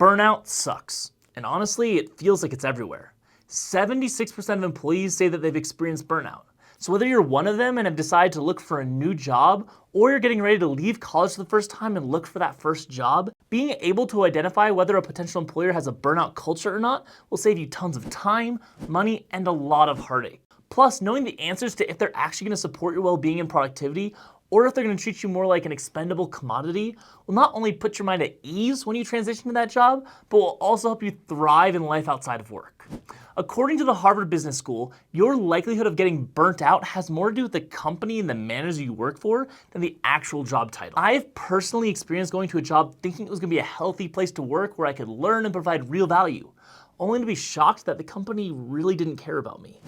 Burnout sucks, and honestly, it feels like it's everywhere. 76% of employees say that they've experienced burnout. So whether you're one of them and have decided to look for a new job, or you're getting ready to leave college for the first time and look for that first job, being able to identify whether a potential employer has a burnout culture or not will save you tons of time, money, and a lot of heartache. Plus, knowing the answers to if they're actually going to support your well-being and productivity, or if they're going to treat you more like an expendable commodity, will not only put your mind at ease when you transition to that job, but will also help you thrive in life outside of work. According to the Harvard Business School, your likelihood of getting burnt out has more to do with the company and the manager you work for than the actual job title. I've personally experienced going to a job thinking it was going to be a healthy place to work where I could learn and provide real value, only to be shocked that the company really didn't care about me.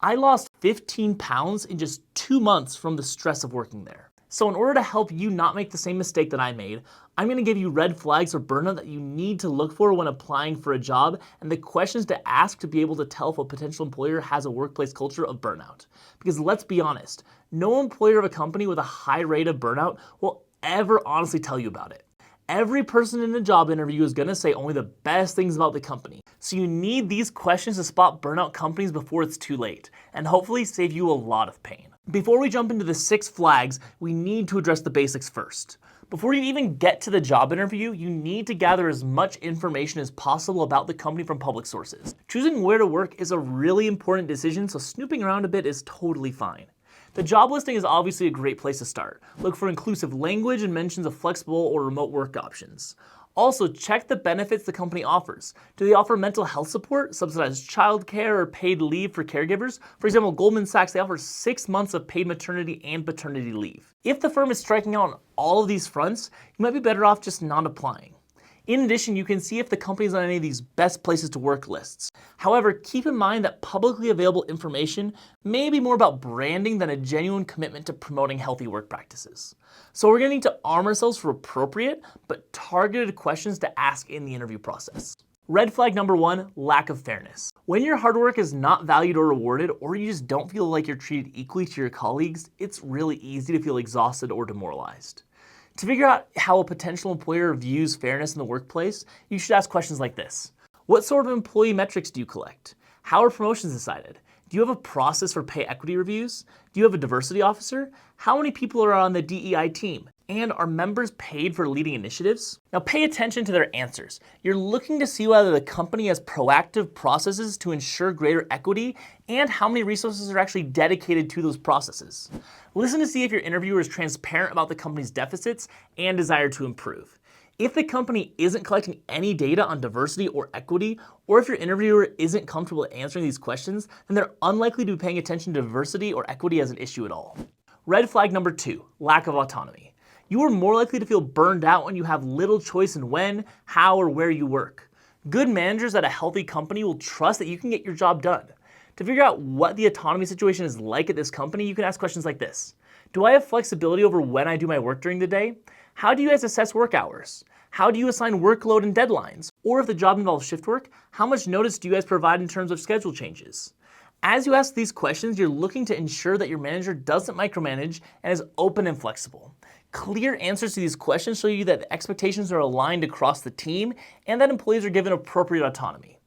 I lost 15 pounds in just 2 months from the stress of working there. So in order to help you not make the same mistake that I made, I'm going to give you red flags for burnout that you need to look for when applying for a job and the questions to ask to be able to tell if a potential employer has a workplace culture of burnout. Because let's be honest, no employer of a company with a high rate of burnout will ever honestly tell you about it. Every person in a job interview is going to say only the best things about the company. So you need these questions to spot burnout companies before it's too late, and hopefully save you a lot of pain. Before we jump into the 6 flags, we need to address the basics first. Before you even get to the job interview, you need to gather as much information as possible about the company from public sources. Choosing where to work is a really important decision, so snooping around a bit is totally fine. The job listing is obviously a great place to start. Look for inclusive language and mentions of flexible or remote work options. Also, check the benefits the company offers. Do they offer mental health support, subsidized childcare, or paid leave for caregivers? For example, Goldman Sachs, they offer 6 months of paid maternity and paternity leave. If the firm is striking out on all of these fronts, you might be better off just not applying. In addition, you can see if the company is on any of these best places to work lists. However, keep in mind that publicly available information may be more about branding than a genuine commitment to promoting healthy work practices. So we're going to need to arm ourselves for appropriate but targeted questions to ask in the interview process. Red flag number 1, lack of fairness. When your hard work is not valued or rewarded, or you just don't feel like you're treated equally to your colleagues, it's really easy to feel exhausted or demoralized. To figure out how a potential employer views fairness in the workplace, you should ask questions like this. What sort of employee metrics do you collect? How are promotions decided? Do you have a process for pay equity reviews? Do you have a diversity officer? How many people are on the DEI team? And are members paid for leading initiatives? Now pay attention to their answers. You're looking to see whether the company has proactive processes to ensure greater equity and how many resources are actually dedicated to those processes. Listen to see if your interviewer is transparent about the company's deficits and desire to improve. If the company isn't collecting any data on diversity or equity, or if your interviewer isn't comfortable answering these questions, then they're unlikely to be paying attention to diversity or equity as an issue at all. Red flag number 2, lack of autonomy. You are more likely to feel burned out when you have little choice in when, how, or where you work. Good managers at a healthy company will trust that you can get your job done. To figure out what the autonomy situation is like at this company, you can ask questions like this. Do I have flexibility over when I do my work during the day? How do you guys assess work hours? How do you assign workload and deadlines? Or if the job involves shift work, how much notice do you guys provide in terms of schedule changes? As you ask these questions, you're looking to ensure that your manager doesn't micromanage and is open and flexible. Clear answers to these questions show you that the expectations are aligned across the team and that employees are given appropriate autonomy.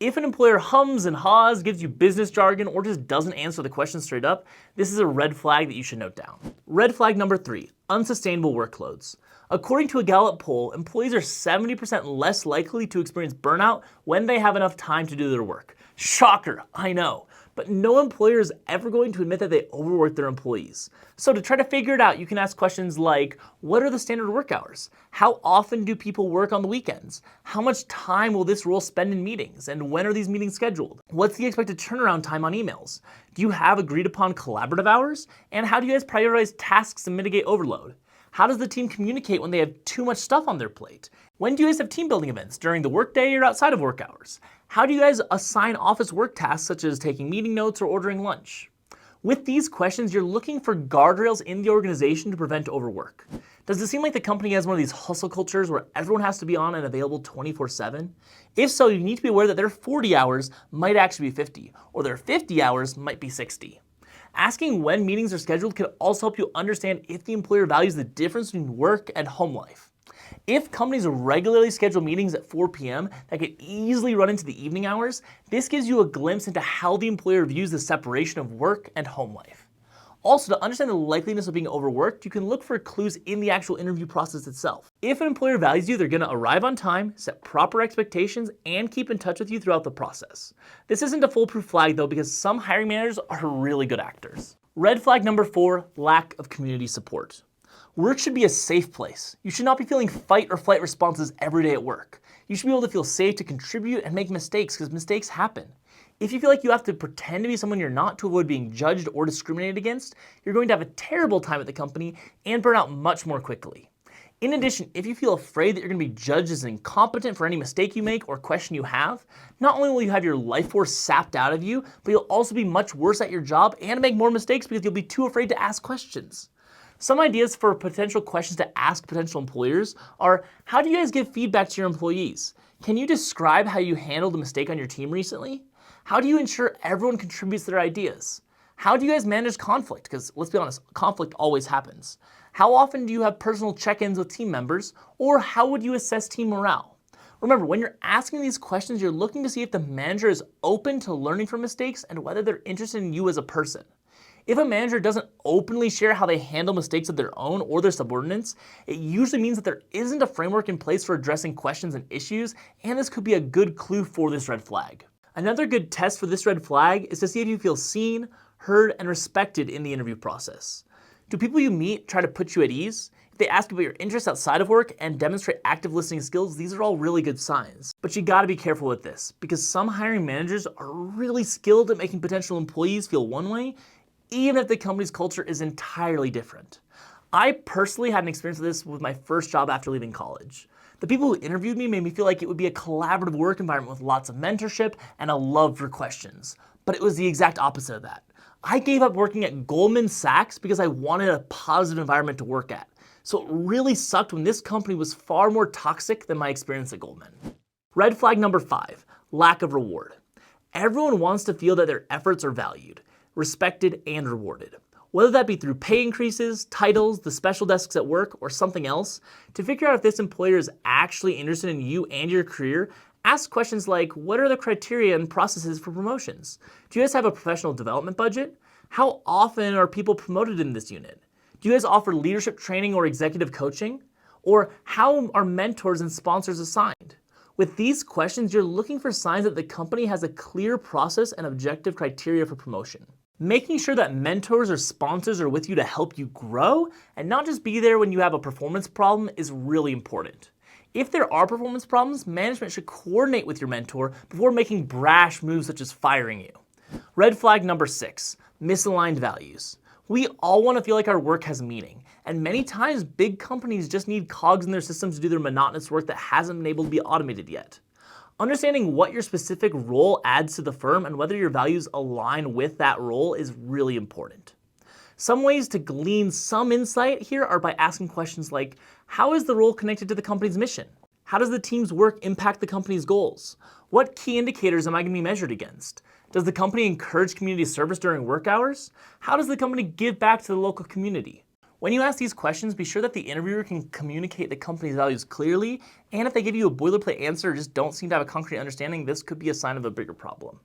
If an employer hums and haws, gives you business jargon, or just doesn't answer the question straight up, this is a red flag that you should note down. Red flag number 3, unsustainable workloads. According to a Gallup poll, employees are 70% less likely to experience burnout when they have enough time to do their work. Shocker, I know. But no employer is ever going to admit that they overwork their employees. So to try to figure it out, you can ask questions like, what are the standard work hours? How often do people work on the weekends? How much time will this role spend in meetings? And when are these meetings scheduled? What's the expected turnaround time on emails? Do you have agreed upon collaborative hours? And how do you guys prioritize tasks and mitigate overload? How does the team communicate when they have too much stuff on their plate? When do you guys have team building events, during the workday or outside of work hours? How do you guys assign office work tasks such as taking meeting notes or ordering lunch? With these questions, you're looking for guardrails in the organization to prevent overwork. Does it seem like the company has one of these hustle cultures where everyone has to be on and available 24/7? If so, you need to be aware that their 40 hours might actually be 50, or their 50 hours might be 60. Asking when meetings are scheduled can also help you understand if the employer values the difference between work and home life. If companies regularly schedule meetings at 4 p.m. that could easily run into the evening hours, this gives you a glimpse into how the employer views the separation of work and home life. Also, to understand the likeliness of being overworked, you can look for clues in the actual interview process itself. If an employer values you, they're going to arrive on time, set proper expectations, and keep in touch with you throughout the process. This isn't a foolproof flag though, because some hiring managers are really good actors. Red flag number 4, lack of community support. Work should be a safe place. You should not be feeling fight or flight responses every day at work. You should be able to feel safe to contribute and make mistakes, because mistakes happen. If you feel like you have to pretend to be someone you're not to avoid being judged or discriminated against, you're going to have a terrible time at the company and burn out much more quickly. In addition, if you feel afraid that you're going to be judged as incompetent for any mistake you make or question you have, not only will you have your life force sapped out of you, but you'll also be much worse at your job and make more mistakes because you'll be too afraid to ask questions. Some ideas for potential questions to ask potential employers are, how do you guys give feedback to your employees? Can you describe how you handled a mistake on your team recently? How do you ensure everyone contributes their ideas? How do you guys manage conflict? Because let's be honest, conflict always happens. How often do you have personal check-ins with team members? Or how would you assess team morale? Remember, when you're asking these questions, you're looking to see if the manager is open to learning from mistakes and whether they're interested in you as a person. If a manager doesn't openly share how they handle mistakes of their own or their subordinates, it usually means that there isn't a framework in place for addressing questions and issues, and this could be a good clue for this red flag. Another good test for this red flag is to see if you feel seen, heard, and respected in the interview process. Do people you meet try to put you at ease? If they ask about your interests outside of work and demonstrate active listening skills, these are all really good signs. But you gotta be careful with this, because some hiring managers are really skilled at making potential employees feel one way, even if the company's culture is entirely different. I personally had an experience with this with my first job after leaving college. The people who interviewed me made me feel like it would be a collaborative work environment with lots of mentorship and a love for questions. But it was the exact opposite of that. I gave up working at Goldman Sachs because I wanted a positive environment to work at. So it really sucked when this company was far more toxic than my experience at Goldman. Red flag number 5, lack of reward. Everyone wants to feel that their efforts are valued, respected, and rewarded. Whether that be through pay increases, titles, the special desks at work, or something else, to figure out if this employer is actually interested in you and your career, ask questions like, what are the criteria and processes for promotions? Do you guys have a professional development budget? How often are people promoted in this unit? Do you guys offer leadership training or executive coaching? Or how are mentors and sponsors assigned? With these questions, you're looking for signs that the company has a clear process and objective criteria for promotion. Making sure that mentors or sponsors are with you to help you grow and not just be there when you have a performance problem is really important. If there are performance problems, management should coordinate with your mentor before making brash moves such as firing you. Red flag number 6, misaligned values. We all want to feel like our work has meaning, and many times big companies just need cogs in their systems to do their monotonous work that hasn't been able to be automated yet. Understanding what your specific role adds to the firm and whether your values align with that role is really important. Some ways to glean some insight here are by asking questions like, how is the role connected to the company's mission? How does the team's work impact the company's goals? What key indicators am I going to be measured against? Does the company encourage community service during work hours? How does the company give back to the local community? When you ask these questions, be sure that the interviewer can communicate the company's values clearly, and if they give you a boilerplate answer or just don't seem to have a concrete understanding, this could be a sign of a bigger problem.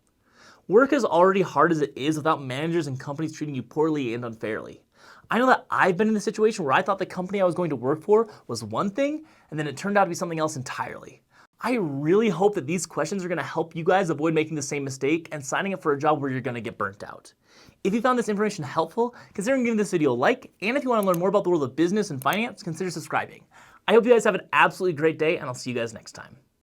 Work is already hard as it is without managers and companies treating you poorly and unfairly. I know that I've been in the situation where I thought the company I was going to work for was one thing, and then it turned out to be something else entirely. I really hope that these questions are going to help you guys avoid making the same mistake and signing up for a job where you're going to get burnt out. If you found this information helpful, consider giving this video a like, and if you want to learn more about the world of business and finance, consider subscribing. I hope you guys have an absolutely great day, and I'll see you guys next time.